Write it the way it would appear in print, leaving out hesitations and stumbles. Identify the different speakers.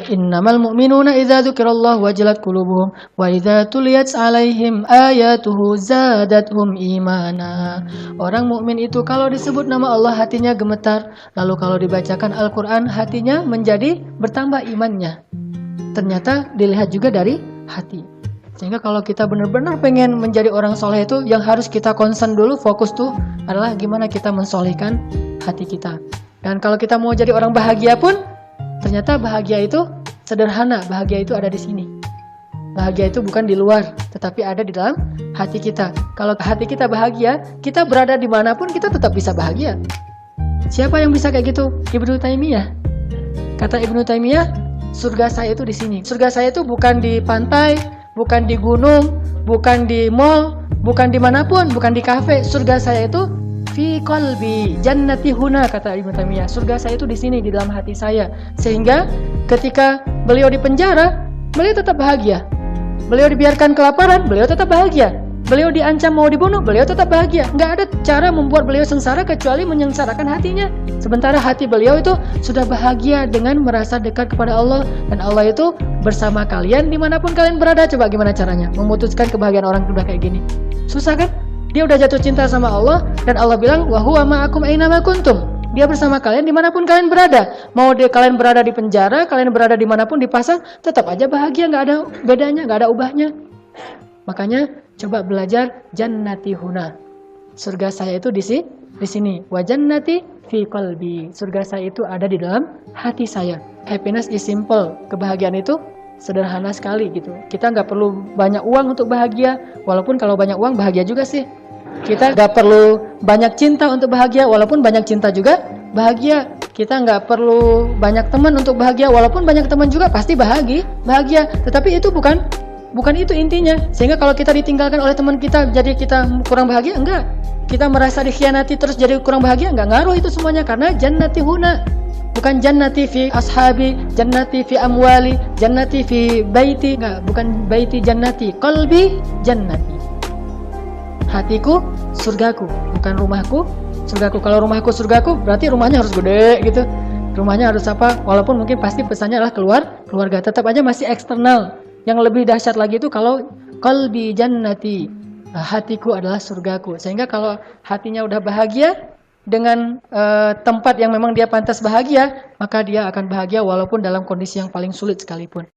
Speaker 1: Innamal mu'minuna idza dzukirallahu wajilat qulubuhum wa idza tuliyat 'alaihim ayatuhu zadatuhum imana. Orang mukmin itu kalau disebut nama Allah hatinya gemetar, lalu kalau dibacakan Al-Qur'an hatinya menjadi bertambah imannya. Ternyata dilihat juga dari hati. Sehingga kalau kita benar-benar pengen menjadi orang soleh itu, yang harus kita concern dulu, fokus tuh adalah gimana kita mensolehkan hati kita. Dan kalau kita mau jadi orang bahagia pun, ternyata bahagia itu sederhana, bahagia itu ada di sini. Bahagia itu bukan di luar, tetapi ada di dalam hati kita. Kalau hati kita bahagia, kita berada dimanapun kita tetap bisa bahagia. Siapa yang bisa kayak gitu? Ibnu Taimiyah. Kata Ibnu Taimiyah, surga saya itu di sini. Surga saya itu bukan di pantai, bukan di gunung, bukan di mall, bukan dimanapun, bukan di kafe. Surga saya itu fi qalbi jannati huna, kata Ibnu Taimiyah. Surga saya itu di sini, di dalam hati saya. Sehingga ketika beliau di penjara, beliau tetap bahagia. Beliau dibiarkan kelaparan, beliau tetap bahagia. Beliau diancam mau dibunuh, beliau tetap bahagia. Nggak ada cara membuat beliau sengsara kecuali menyengsarakan hatinya. Sementara hati beliau itu sudah bahagia dengan merasa dekat kepada Allah. Dan Allah itu bersama kalian dimanapun kalian berada. Coba gimana caranya memutuskan kebahagiaan orang udah kayak gini? Susah kan? Dia udah jatuh cinta sama Allah, dan Allah bilang, wa huwa ma'akum ainama kuntum. Dia bersama kalian dimanapun kalian berada. Mau kalian berada di penjara, kalian berada dimanapun di pasar, tetap aja bahagia, nggak ada bedanya, nggak ada ubahnya. Makanya coba belajar jannati huna. Surga saya itu di sini. Wa jannati fi qalbi. Surga saya itu ada di dalam hati saya. Happiness is simple. Kebahagiaan itu sederhana sekali gitu. Kita nggak perlu banyak uang untuk bahagia, walaupun kalau banyak uang bahagia juga sih. Kita nggak perlu banyak cinta untuk bahagia, walaupun banyak cinta juga bahagia. Kita nggak perlu banyak teman untuk bahagia, walaupun banyak teman juga pasti bahagia. Tetapi itu bukan itu intinya. Sehingga kalau kita ditinggalkan oleh teman kita, jadi kita kurang bahagia, enggak. Kita merasa dikhianati terus jadi kurang bahagia, enggak ngaruh itu semuanya, karena jannati huna. Bukan jannati fi ashabi, jannati fi amwali, jannati fi baiti, enggak, bukan baiti jannati, qalbi jannati. Hatiku surgaku, bukan rumahku surgaku. Kalau rumahku surgaku berarti rumahnya harus gede gitu. Rumahnya harus apa? Walaupun mungkin pasti pesannya adalah keluarga, tetap aja masih eksternal. Yang lebih dahsyat lagi itu kalau qalbi jannati, hatiku adalah surgaku. Sehingga kalau hatinya udah bahagia dengan tempat yang memang dia pantas bahagia, maka dia akan bahagia walaupun dalam kondisi yang paling sulit sekalipun.